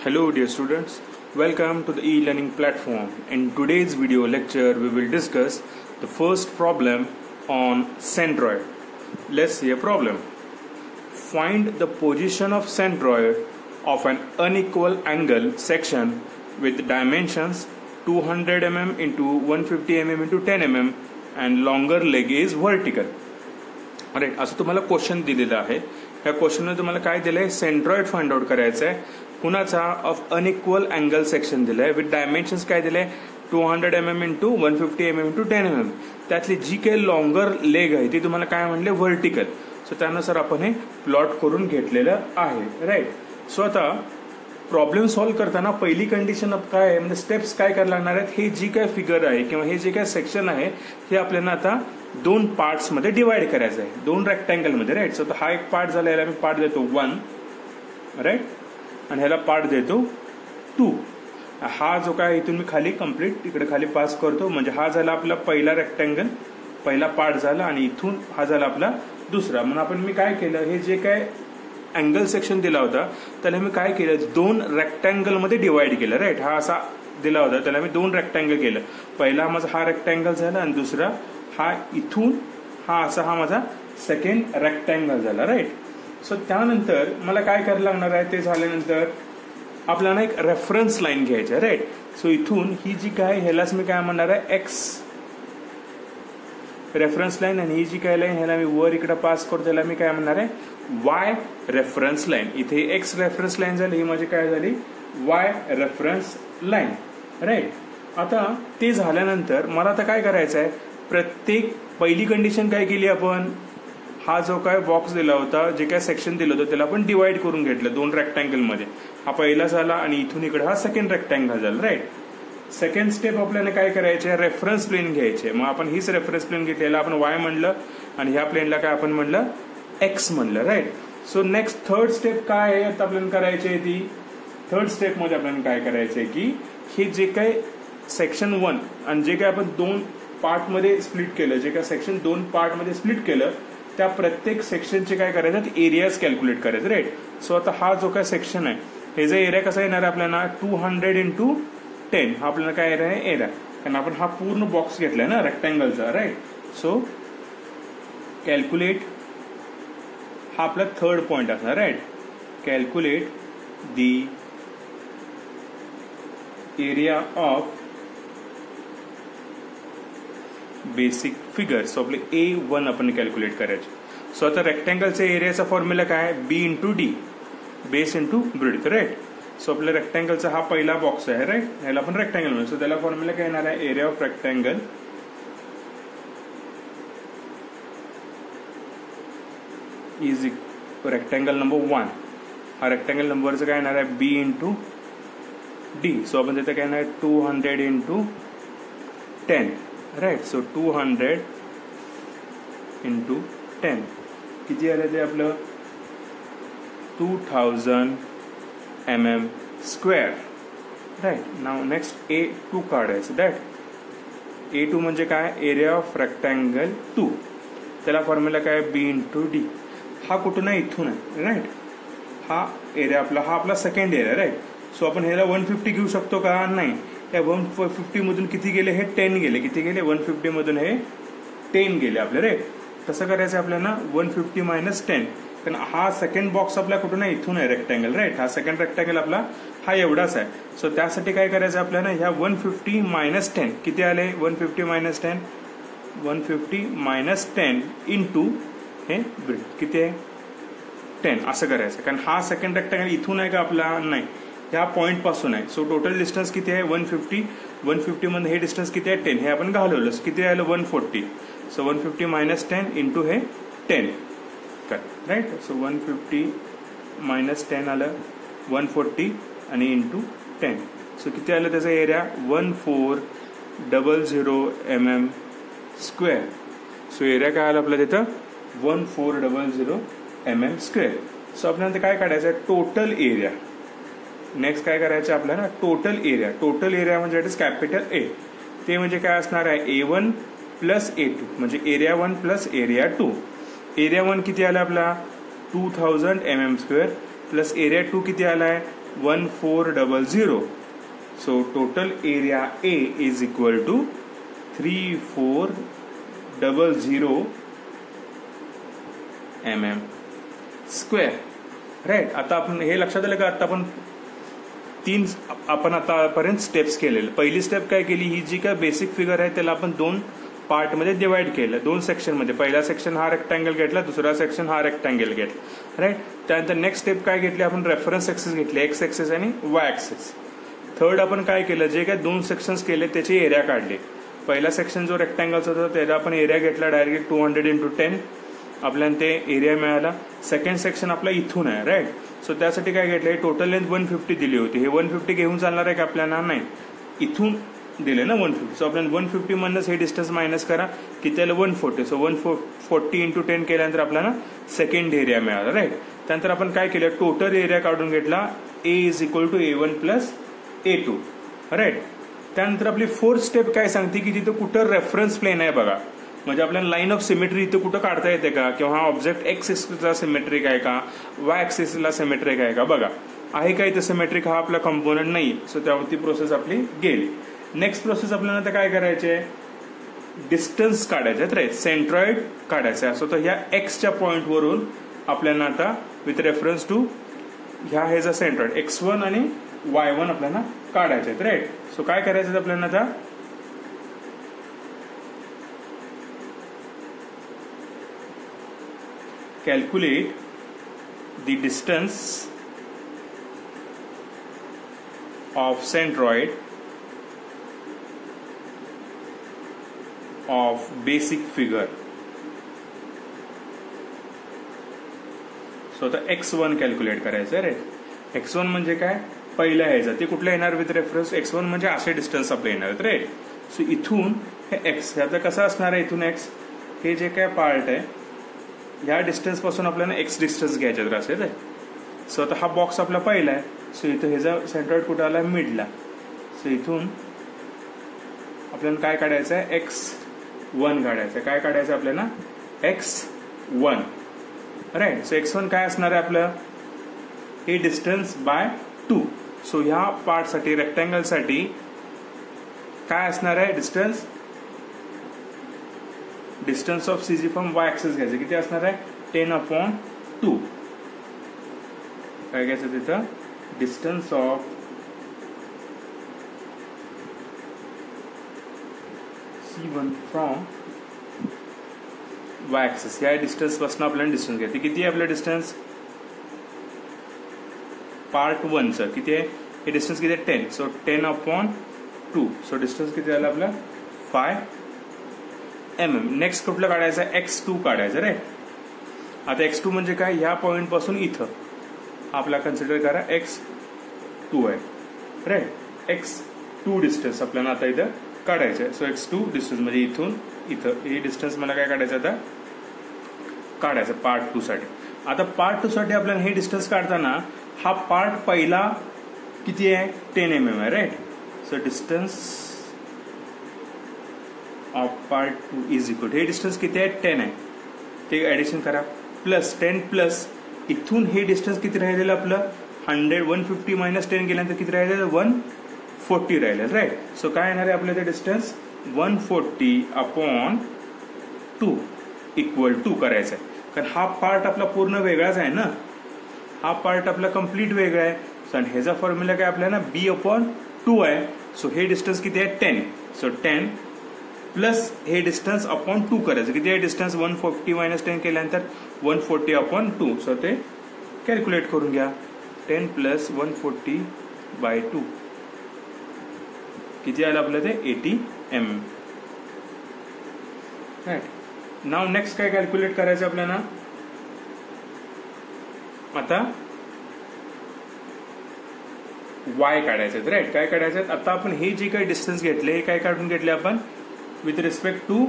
Hello dear students, welcome to the e-learning platform. In today's video lecture we will discuss the first problem on centroid. Let's see a problem. Find the position of centroid of an unequal angle section with dimensions 200 mm into 150 mm into 10 mm and longer leg is vertical. Right, असं तुम्हाला question दिलेलं आहे. ह्या क्वेश्चनमध्ये तुम्हाला काय दिलंय, centroid find out करायचं आहे. कुणाचा ऑफ अनइक्वल अँगल सेक्शन दिलंय विथ डायमेन्शन्स काय दिले 200 mm into 150 mm into 10 mm. त्यातली जी काही लॉंगर लेग आहे ती तुम्हाला काय म्हणले व्हर्टिकल. सो त्यानुसार आपण हे प्लॉट करून घेतलेलं आहे. राईट, सो आता प्रॉब्लेम सॉल्व्ह करताना पहिली कंडिशन काय आहे, म्हणजे स्टेप्स काय करायला लागणार आहेत, हे जी काय फिगर आहे किंवा हे जे काय सेक्शन आहे हे आपल्याला आता दोन पार्ट्स मध्ये डिवाइड करायचं आहे, दोन रेक्टँगल मध्ये. राईट, सो हा एक पार्ट झाला, याला मी पार्ट देतो 1, राईट, आणि ह्याला पार्ट देतो 2. हा जो काय इथून मी खाली कम्प्लीट इकडे खाली पास करतो, म्हणजे हा झाला आपला पहिला रेक्टँगल, पहिला पार्ट झाला, आणि इथून हा झाला आपला दुसरा. म्हणून आपण मी काय केलं, हे जे काय अँगल सेक्शन दिला होता त्याला मी काय केलं, दोन रेक्टँगल मध्ये डिवाइड केलं. राईट, हा असा दिला होता त्याला मी दोन रेक्टँगल केलं. पहिला माझा हा रेक्टँगल झाला आणि दुसरा हा इथून हा असा हा माझा सेकंड रेक्टँगल झाला. राईट, सो त्यानंतर मला काय करायला लागणार आहे, ते झाल्यानंतर आपल्याला एक रेफरन्स लाईन घ्यायची आहे. राईट, सो इथून ही जी काय ह्यालाच मी काय म्हणणार आहे एक्स रेफरन्स लाईन, आणि ही जी काय लाईन ह्याला मी वर इकडे पास करतो त्याला मी काय म्हणणार आहे वाय रेफरन्स लाईन. इथे एक्स रेफरन्स लाईन झाली, ही माझी काय झाली वाय रेफरन्स लाईन. राईट, आता ते झाल्यानंतर मला आता काय करायचं आहे, प्रत्येक पहिली कंडिशन काय केली आपण, हा जो काय बॉक्स दिला होता, जे काय सेक्शन दिलं होतं त्याला आपण डिवाइड करून घेतलं दोन रेक्टँगल मध्ये. हा पहिला झाला आणि इथून इकडे हा सेकंड रेक्टँगल झाला. राईट, सेकंड स्टेप आपल्याला काय करायचे, रेफरन्स प्लेन घ्यायचे. मग आपण हीच रेफरन्स प्लेन घेतलेला आपण वाय म्हणलं आणि ह्या प्लेनला काय आपण म्हणलं एक्स म्हणलं. Right, so next third step काय आहे आता आपल्याला करायची, ती थर्ड स्टेप मध्ये आपल्याला काय करायचंय की हे जे काय सेक्शन 1 आणि जे काय आपण दोन पार्ट मध्ये स्प्लिट केलं, जे काय सेक्शन दोन पार्ट मध्ये स्प्लिट केलं त्या प्रत्येक सेक्शनचे काय करायचं, एरियाज कॅल्क्युलेट करायचे. राईट, सो आता हा जो काय सेक्शन आहे ह्याचा एरिया कसा येणार आहे आपल्याला 200 इंटू 10. हा आपल्याला काय एरिया आहे, एरिया, कारण आपण हा पूर्ण बॉक्स घेतलाय ना रेक्टँगलचा. राईट, सो कॅल्क्युलेट, हा आपला थर्ड पॉइंट असणार. Right, calculate the area of basic figure. So आपले A1 आपण कॅल्क्युलेट करायचे. सो आता रेक्टँगलच्या एरियाचा फॉर्म्युला काय आहे, B into D, base into breadth. Right, so आपल्या रेक्टँगलचा हा पहिला बॉक्स आहे. राईट, ह्याला आपण रेक्टँगल म्हणून, सो त्याला फॉर्म्युला काय येणार आहे, area of rectangle is rectangle number 1. हा रेक्टँगल नंबरचं काय येणार आहे बी इंटू डी. सो आपण तिथे काय येणार 200 इंटू 10. राईट, सो 200 इंटू 10 किती आलं ते आपलं 2000 mm स्क्वेअर. राईट, नाव नेक्स्ट A2 काढायचं. दॅट A2 म्हणजे काय, एरिया ऑफ रेक्टँगल 2. त्याला फॉर्म्युला काय बी इंटू डी. हा कुठून आहे, इथून आहे. राईट, हा एरिया आपला, हा आपला सेकंड एरिया. राईट, सो आपण ह्याला 150 घेऊ शकतो का, नाही. या 150 मधून किती गेले, हे 10 गेले. किती गेले, 150 मधून हे 10 गेले आपले. राईट, कसं करायचं आपल्याला 150 मायनस 10, कारण हा सेकंड बॉक्स आपला कुठून आहे, इथून आहे रेक्टँगल. राईट, हा सेकंड रेक्टँगल आपला हा एवढाच आहे. सो त्यासाठी काय करायचं आपल्याला, ह्या 150 मायनस 10 किती आले, 150 मायनस 10, 150 मायनस 10 इंटू हे किती आहे 10, असं करायचं. कारण हा सेकंड रेक्टँगल इथून आहे का आपला, नाही, ह्या पॉइंट पासून आहे. सो टोटल डिस्टन्स किती आहे 150. 150 मध्ये हे डिस्टन्स किती आहे 10, हे आपण घालवलं. किती आलं 140. सो 150 मायनस 10 इंटू हे 10. राईट, सो 150 मायनस 10 आलं 140 आणि इंटू 10. सो किती आलं त्याचा area 1400 mm square. So area काय आला आपल्या तिथं 1400 mm स्क्वेअर. सो आपल्याला काय काढायचं आहे, टोटल एरिया. नेक्स्ट काय करायचं आपल्याला, टोटल एरिया. टोटल एरिया म्हणजे इट इज कॅपिटल ए. ते म्हणजे काय असणार आहे A1 प्लस A2, म्हणजे एरिया 1 प्लस एरिया 2. एरिया 1 किती आला आपला 2000 mm स्क्वेअर. प्लस एरिया 2 किती आला आहे 1400. So total area A is equal to 3400 mm square. Right. आता आपण हे लक्षात आलं का, आता आपण आतापर्यंत स्टेप्स केलेले. पहिली स्टेप काय केली, ही जी काय बेसिक फिगर आहे त्याला आपण 2 पार्टमध्ये डिवाइड केलं, 2 सेक्शनमध्ये. पहिला सेक्शन हा रेक्टँगल घेतला, दुसरा सेक्शन हा रेक्टँगल घेतला. राईट. त्यानंतर नेक्स्ट स्टेप काय घेतली आपण, रेफरन्स ऍक्सिस घेतले, एक्स ऍक्सिस आणि वाय ऍक्सिस. थर्ड आपण काय केलं, जे काय 2 सेक्शन्स केले त्याचे एरिया काढले. पहिला सेक्शन जो रेक्टँगलचा होता त्याला आपण एरिया घेतला डायरेक्ट 200 × 10, आपल्याला ते एरिया मिळाला. सेकंड सेक्शन आपला इथून आहे. राईट. सो त्यासाठी काय घेतलं, टोटल लेंथ 150 दिली होती. हे 150 घेऊन चालणार आहे का आपल्याला, नाही, इथून दिले ना 150. सो आपल्याला 150 मधनच हे डिस्टन्स मायनस करा, किती आलं 140. सो 140 × 10 केल्यानंतर आपल्याला सेकंड एरिया मिळाला. राईट. त्यानंतर आपण काय केलं, टोटल एरिया काढून घेतला, A is equal to A1 + A2. Right. त्यानंतर आपली फोर्थ स्टेप काय सांगते की तिथं कुठं रेफरन्स प्लेन आहे बघा, म्हणजे आपल्याला लाईन ऑफ सिमेट्री इथं कुठं काढता येते का, किंवा हा ऑब्जेक्ट एक्स ऍक्सिसला सिमेट्रिक आहे का, वाय ऍक्सिसला सिमेट्रिक आहे का, बघा आहे का इथं सिमेट्रिक, हा आपला कंपोनंट नाही. सो त्यावरती प्रोसेस आपली गेली. नेक्स्ट प्रोसेस आपल्याला आता काय करायचे, डिस्टन्स काढायचे. राईट. सेंट्रॉइड काढायचं आहे. सो तर ह्या एक्सच्या पॉईंटवरून आपल्याला आता विथ रेफरन्स टू ह्या हे जा सेंट्रॉइड x1 आणि y1 आपल्याला काढायचे आहेत. राईट. सो काय करायचं आपल्याला आता, calculate the distance of centroid of basic figure. So आता x1 कॅल्क्युलेट करायचं. राईट. x1 म्हणजे काय, पहिलं ह्याचं ते कुठलं येणार विथ रेफरन्स, x1 म्हणजे असे डिस्टन्स आपले येणार. राईट. सो इथून हे x, आता कसं असणार आहे, इथून x हे जे काय पार्ट आहे ह्या डिस्टन्स पासून आपल्याला एक्स डिस्टन्स घ्यायचा असेल. सो आता हा बॉक्स आपला पहिला आहे. सो इथं ह्याचा सेंट्रॉइड कुठं आला, मिडला. सो इथून आपल्याला काय काढायचं आहे, x1 काढायचं आहे. काय काढायचं आपल्याला, x1. राईट. सो x1 काय असणार आहे आपलं, हे डिस्टन्स बाय 2. सो ह्या पार्टसाठी रेक्टँगलसाठी काय असणार आहे, distance of CG from Y axis घ्यायचं, किती असणार आहे 10/2. काय घ्यायचं तिथं, distance of C1 from Y axis, या डिस्टन्स पासून आपल्याला डिस्टन्स घ्यायचं. किती आहे आपलं डिस्टन्स, पार्ट 1चं किती आहे, हे डिस्टन्स किती आहे 10. सो 10/2. सो डिस्टन्स किती झालं आपलं 5 mm. नेक्स्ट कुठलं काढायचं, x2 काढायचं. राईट. आता x2 म्हणजे काय, ह्या पॉइंट पासून इथं आपला कन्सिडर करा x2 आहे. राईट. x2 डिस्टन्स आपल्याला आता इथं काढायचं आहे. सो x2 डिस्टन्स म्हणजे इथून इथं हे डिस्टन्स मला काय काढायचं, आता काढायचं पार्ट 2 साठी. आता पार्ट 2 साठी आपल्याला हे डिस्टन्स काढताना हा पार्ट पहिला किती आहे 10 mm आहे. Right. So distance of part 2 is equal, हे डिस्टन्स किती आहे 10 आहे, ते ऍडिशन करा, प्लस 10 प्लस इथून हे डिस्टन्स किती राहिलेलं आपलं 150 मायनस 10 केल्यानंतर किती राहिलेलं 140 राहिलेलं. राईट. सो काय येणार आहे आपलं ते डिस्टन्स 140/2 इक्वल टू करायचं आहे, कारण हा पार्ट आपला पूर्ण वेगळाच आहे ना, हा पार्ट आपला कम्प्लीट वेगळा आहे. सो ह्याचा फॉर्म्युला काय आपल्याला b/2 आहे. सो हे डिस्टन्स किती आहे 10. सो 10 प्लस हे डिस्टन्स अपॉन 2 करायचं, किती आहे डिस्टन्स 140 मायनस 10 केल्यानंतर 140/2. सो ते कॅल्क्युलेट करून घ्या. 10 प्लस 140/2 किती आलं आपलं ते 80 mm. राईट. नाव नेक्स्ट काय कॅल्क्युलेट करायचं आपल्याला, आता y काढायचं. राईट. काय काढायचं, आता आपण हे जे काही डिस्टन्स घेतले हे काय काढून घेतले आपण with respect to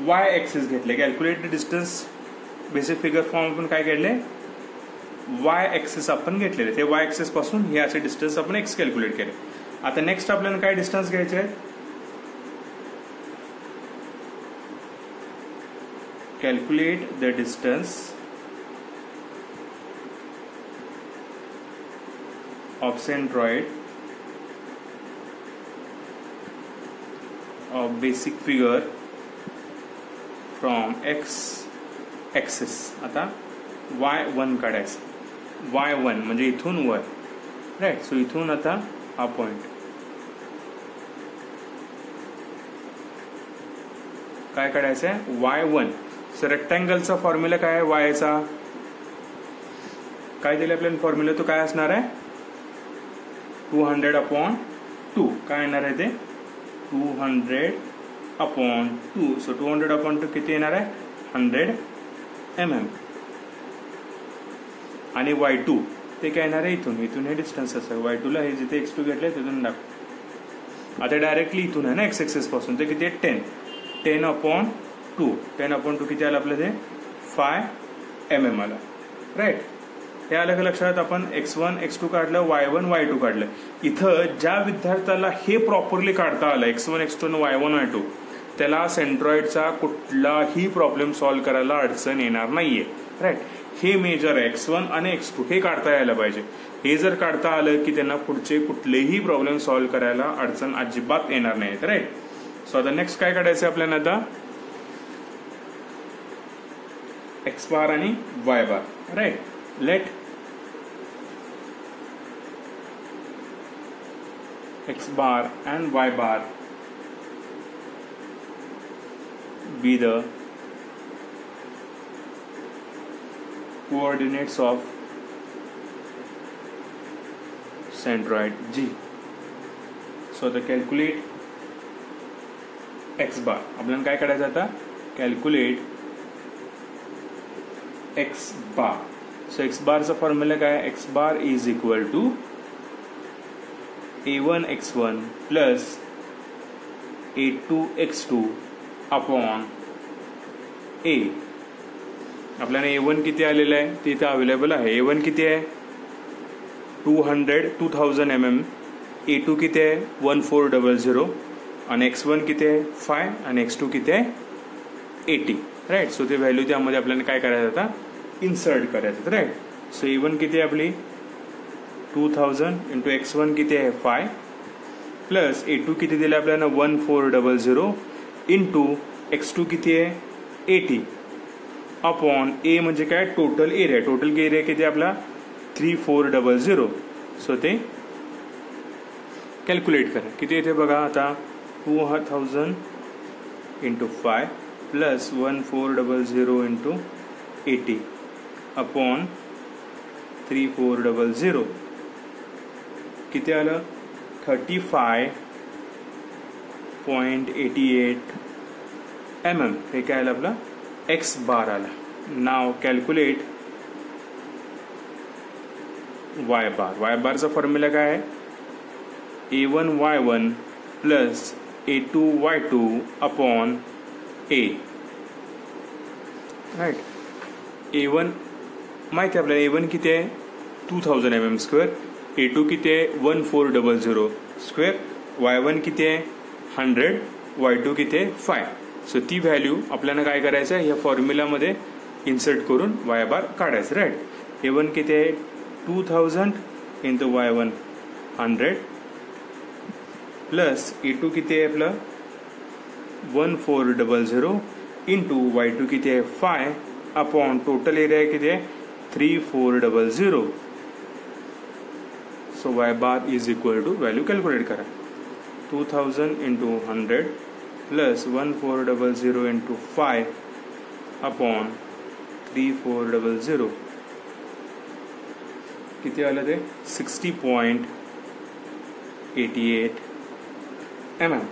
Y axis घेतले. Calculate distance basic figure form आपण काय काढले, वाय ऍक्सिस आपण घेतलेले, ते वाय ऍक्सिस पासून हे असे डिस्टन्स आपण एक्स कॅल्क्युलेट केले. आता नेक्स्ट आपल्याला काय डिस्टन्स घ्यायचे आहे, calculate the distance of centroid of basic figure from x axis. आता y1 काढायचं. y1 म्हणजे इथून वर, राईट. सो इथून आता हा पॉइंट काय काढायचं आहे, y1. सो रेक्टँगलचा फॉर्म्युला काय आहे, वायचा काय दिले आपल्याला फॉर्म्युला, तो काय असणार आहे, 200/2. काय येणार आहे ते 200/2. सो 200/2 किती येणार आहे, 100 mm. आणि y2 ते काय येणार आहे, इथून हे डिस्टन्स असं y2 ला हे जिथे x2 घेतलंय तिथून दाख. आता डायरेक्टली इथून आहे ना x एक्सिस पासून, ते किती आहे 10/2. 10/2 किती आलं आपलं ते 5 mm आला, राईट. हे आलं का लक्षात. आपण x1 x2 काढलं, y1 y2 काढलं. इथं ज्या विद्यार्थ्याला हे प्रॉपरली काढता आलं x1 x2 आणि y1 y2, त्याला सेंट्रॉइडचा कुठलाही प्रॉब्लेम सॉल्व्ह करायला अडचण येणार नाहीये, राईट. हे मेजर आहे x1 आणि x2, हे काढता यायला पाहिजे. हे जर काढता आलं की त्यांना पुढचे कुठलेही प्रॉब्लेम सॉल्व्ह करायला अडचण अजिबात येणार नाही, राईट. सो आता नेक्स्ट काय काढायचं आपल्याला, आता x बार आणि y bar, right. Let x bar and y bar be the coordinates of centroid G. So the calculate x bar. आपल्याला काय करायचं आता, calculate x bar. So x bar चा फॉर्म्युला काय, x bar is equal to a1 x1 plus a2 x2 upon a. आपल्याला a1 किती आलेलं आहे ते इथे अवेलेबल आहे. a1 किती आहे 2000 mm, a2 किती आहे 1400 आणि x1 किती आहे 5 आणि x2 किती आहे 80, राईट. सो ते व्हॅल्यू त्यामध्ये आपल्याला काय करायचं आता, इन्सर्ट करायचं, राईट. सो a1 किती आहे आपली 2000 इंटू x1 किती आहे 5 प्लस a2 किती दिलं आपल्याला 1400 इंटू x2 किती आहे 80 अपॉन a म्हणजे काय टोटल एरिया. टोटल एरिया किती आपला 3400. सो ते कॅल्क्युलेट करा किती येते बघा आता 2000 इंटू 5 प्लस 1400 इंटू 80 अपॉन 3400 किती आलं 35.88 mm. हे काय आलं आपलं x बार आला. नाव कॅल्क्युलेट y बार. y बारचा फॉर्म्युला काय आहे a1 y1 plus a2 y2 upon a, right. a1 माहिती आहे आपल्याला a1 किती आहे 2000 mm स्क्वेअर, a2 किती आहे 1400 स्क्वेअर, y1 किती आहे 100, y2 किती आहे 5. सो ती व्हॅल्यू आपल्याला काय करायचं आहे या फॉर्म्युलामध्ये इन्सर्ट करून y बार काढायचं, राईट. a1 किती आहे 2000 इंटू y1 100 प्लस a2 किती आहे आपलं 1400 इंटू y2 किती आहे 5 अपॉन टोटल एरिया किती आहे 3400. So y bar is equal to value calculate करा 2000 इंटू 100 प्लस 1400 इंटू 5 अपॉन 3400 किती आलं ते 60.88 mm,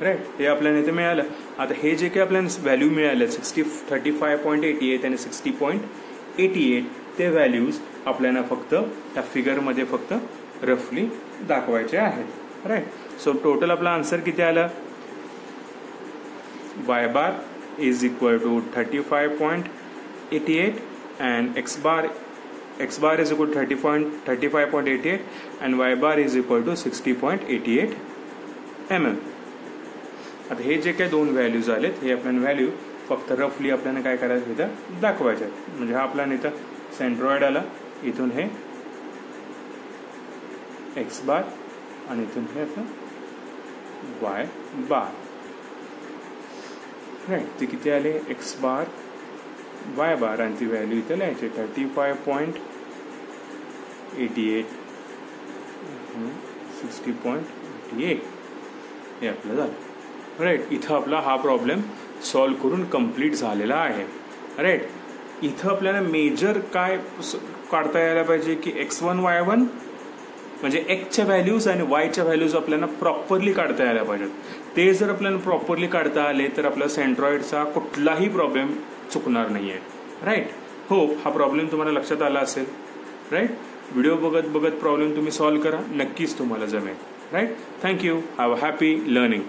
राईट. हे आपल्याला इथे मिळालं. आता हे जे काही आपल्याला व्हॅल्यू मिळालं 35.88 आणि 60.88 ते व्हॅल्यूज आपल्याला फक्त त्या फिगरमध्ये फक्त रफली दाखवायचे आहेत, राईट. सो टोटल आपला आन्सर किती आलं y bar is equal to 35.88 and x bar is equal to 35.88 and y bar is equal to 60.88 mm. आता हे जे काही दोन व्हॅल्यूज आलेत हे आपल्याला व्हॅल्यू फक्त रफली आपल्याला काय करायचं इथं दाखवायचे आहेत. म्हणजे हा आपल्याला इथं सेंट्रॉइड आला, इथून हे एक्स बार आणि इथून हे आपलं वाय बार. राईट, ते किती आले एक्स बार वाय बार आणि ती व्हॅल्यू इथे लिहायची 35.88 60.88 हे आपलं झालं. राईट, इथं आपला हा प्रॉब्लेम सॉल्व करून कंप्लीट झालेला आहे. राईट, इथं आपल्याला मेजर काय काढता यायला पाहिजे की x1 y1 म्हणजे एक्सच्या व्हॅल्यूज आणि वायच्या व्हॅल्यूज आपल्याला प्रॉपरली काढता यायला पाहिजेत. ते जर आपल्याला प्रॉपरली काढता आले तर आपला सेंट्रॉइडचा कुठलाही प्रॉब्लेम चुकणार नाही आहे. राईट, होप हा प्रॉब्लेम तुम्हाला लक्षात आला असेल. राईट, व्हिडिओ बघत बघत प्रॉब्लेम तुम्ही सॉल्व करा, नक्कीच तुम्हाला जमेल. Right, thank you. Have a happy learning.